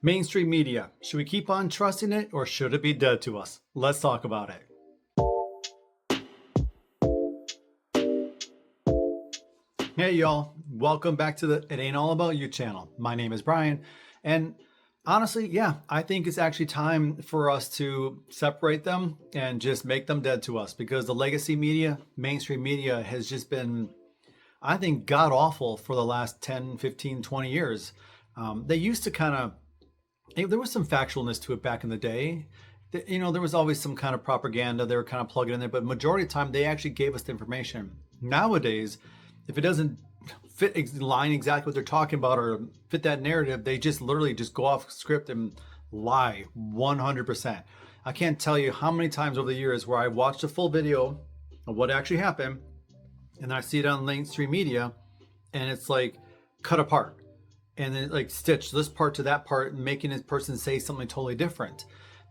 Mainstream media, should we keep on trusting it or should it be dead to us? Let's talk about it. Hey y'all, welcome back to the It Ain't All About You channel. My name is Brian, and honestly, yeah, I think it's actually time for us to separate them and just make them dead to us because the legacy media, mainstream media has just been, I think, god awful for the last 10, 15, 20 years. They used to kind of, there was some factualness to it back in the day. There was always some kind of propaganda they were kind of plugging in there, but majority of the time they actually gave us the information. Nowadays, if it doesn't line exactly what they're talking about or fit that narrative, they just literally just go off script and lie 100%. I can't tell you how many times over the years where I watched a full video of what actually happened, and then I see it on mainstream media, and it's like cut apart and then like stitch this part to that part, making this person say something totally different.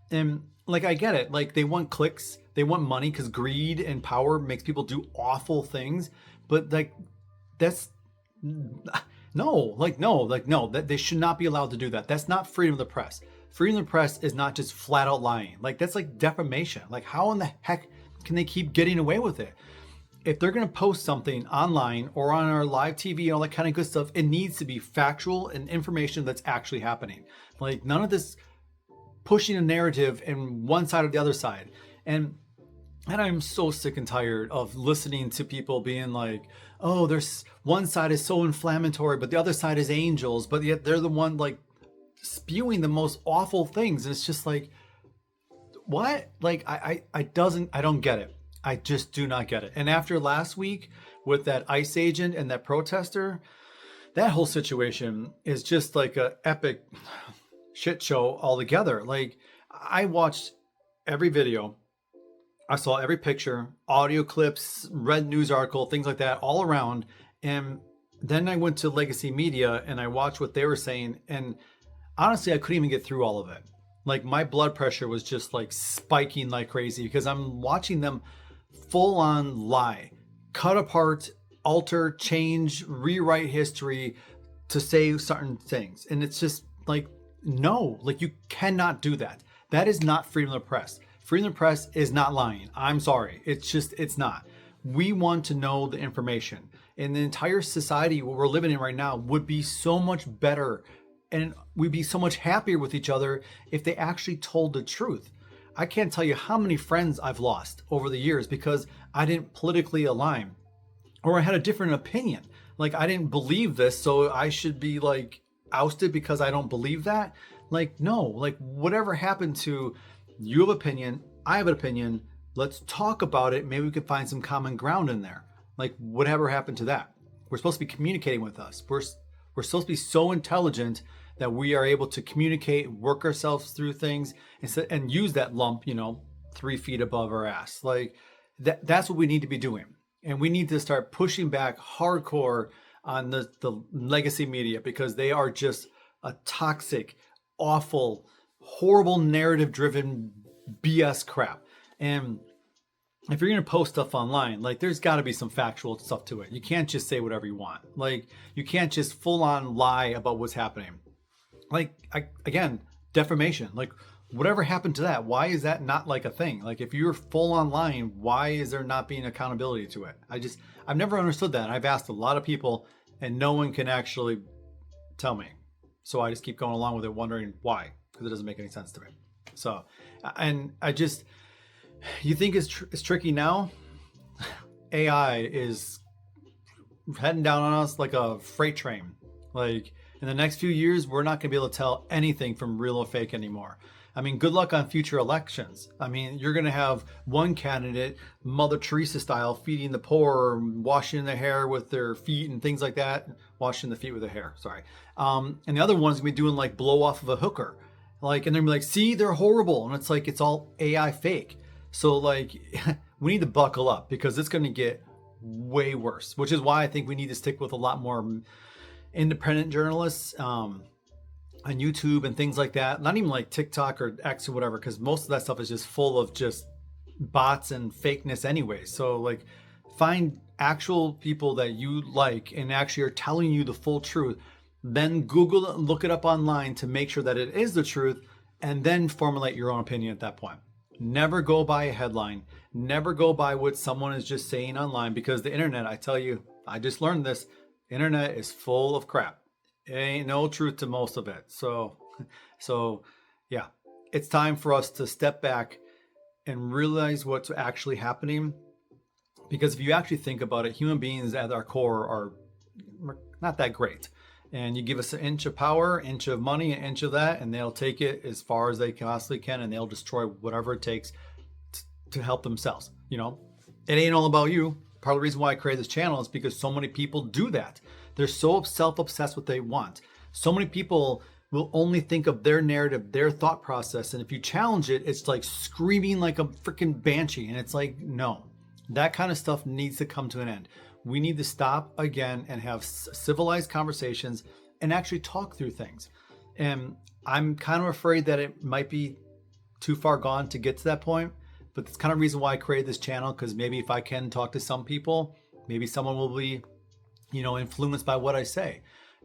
And like I get it, like they want clicks, they want money because greed and power makes people do awful things. But like that's no, that they should not be allowed to do that. That's not freedom of the press. Freedom of the press is not just flat out lying. Like that's like defamation. Like how in the heck can they keep getting away with it? If they're going to post something online or on our live TV and all that kind of good stuff, it needs to be factual and information that's actually happening. Like none of this pushing a narrative in one side or the other side. And I'm so sick and tired of listening to people being like, oh, there's one side is so inflammatory, but the other side is angels, but yet they're the one like spewing the most awful things. And it's just like, what? Like, I don't get it. I just do not get it. And after last week with that ICE agent and that protester, that whole situation is just like a epic shit show altogether. Like I watched every video. I saw every picture, audio clips, read news article, things like that all around. And then I went to legacy media and I watched what they were saying. And honestly, I couldn't even get through all of it. Like my blood pressure was just like spiking like crazy because I'm watching them full on lie, cut apart, alter, change, rewrite history to say certain things. And it's just like, no, like you cannot do that. That is not freedom of the press. Freedom of the press is not lying. I'm sorry. It's not. We want to know the information. And the entire society what we're living in right now would be so much better and we'd be so much happier with each other if they actually told the truth. I can't tell you how many friends I've lost over the years because I didn't politically align or I had a different opinion. Like I didn't believe this, so I should be like ousted because I don't believe that. Like, no, like whatever happened to you have opinion, I have an opinion. Let's talk about it. Maybe we could find some common ground in there. Like whatever happened to that? We're supposed to be communicating with us. We're supposed to be so intelligent that we are able to communicate, work ourselves through things, and use that lump, 3 feet above our ass. Like that's what we need to be doing. And we need to start pushing back hardcore on the legacy media because they are just a toxic, awful, horrible narrative driven BS crap. And if you're going to post stuff online, like there's got to be some factual stuff to it. You can't just say whatever you want. Like you can't just full on lie about what's happening. Like again, defamation. Like whatever happened to that? Why is that not like a thing? Like if you're full on lying, why is there not being accountability to it? I've never understood that. I've asked a lot of people and no one can actually tell me. So I just keep going along with it wondering why, because it doesn't make any sense to me. So, and you think it's tricky now? AI is heading down on us like a freight train. Like in the next few years, we're not going to be able to tell anything from real or fake anymore. I mean, good luck on future elections. I mean, you're going to have one candidate, Mother Teresa style, feeding the poor, washing their hair with their feet and things like that. Washing the feet with their hair, sorry. And the other one's going to be doing like blow off of a hooker. Like, and they're gonna be like, see, they're horrible. And it's like, it's all AI fake. So like, we need to buckle up because it's going to get way worse, which is why I think we need to stick with a lot more independent journalists on YouTube and things like that. Not even like TikTok or X or whatever, because most of that stuff is just full of just bots and fakeness anyway. So like find actual people that you like and actually are telling you the full truth. then Google it and look it up online to make sure that it is the truth, and then formulate your own opinion at that point. Never go by a headline. Never go by what someone is just saying online, because the internet, I tell you, I just learned this, internet is full of crap. It ain't no truth to most of it. So yeah, it's time for us to step back and realize what's actually happening. Because if you actually think about it, human beings at our core are not that great. And you give us an inch of power, inch of money, an inch of that, and they'll take it as far as they possibly can, and they'll destroy whatever it takes to help themselves. You know, it ain't all about you. Part of the reason why I created this channel is because so many people do that. They're so self-obsessed with what they want. So many people will only think of their narrative, their thought process, and if you challenge it, it's like screaming like a freaking banshee, and it's like, no. That kind of stuff needs to come to an end. We need to stop again and have civilized conversations and actually talk through things. And I'm kind of afraid that it might be too far gone to get to that point, but that's kind of the reason why I created this channel, because maybe if I can talk to some people, maybe someone will be, influenced by what I say.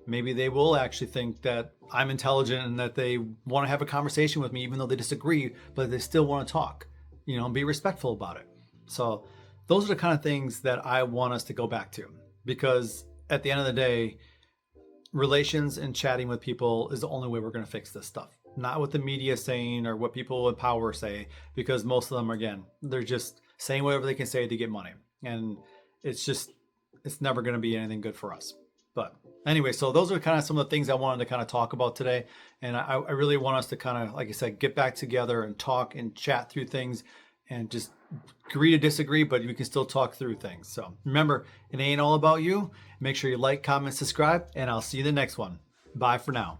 Maybe they will actually think that I'm intelligent and that they want to have a conversation with me, even though they disagree, but they still want to talk, and be respectful about it. So those are the kind of things that I want us to go back to, because at the end of the day, relations and chatting with people is the only way we're going to fix this stuff. Not what the media is saying or what people in power say, because most of them, again, they're just saying whatever they can say to get money. And it's never going to be anything good for us. But anyway, so those are kind of some of the things I wanted to kind of talk about today. And I really want us to kind of, like I said, get back together and talk and chat through things and just agree to disagree, but we can still talk through things. So remember, it ain't all about you. Make sure you like, comment, subscribe, and I'll see you in the next one. Bye for now.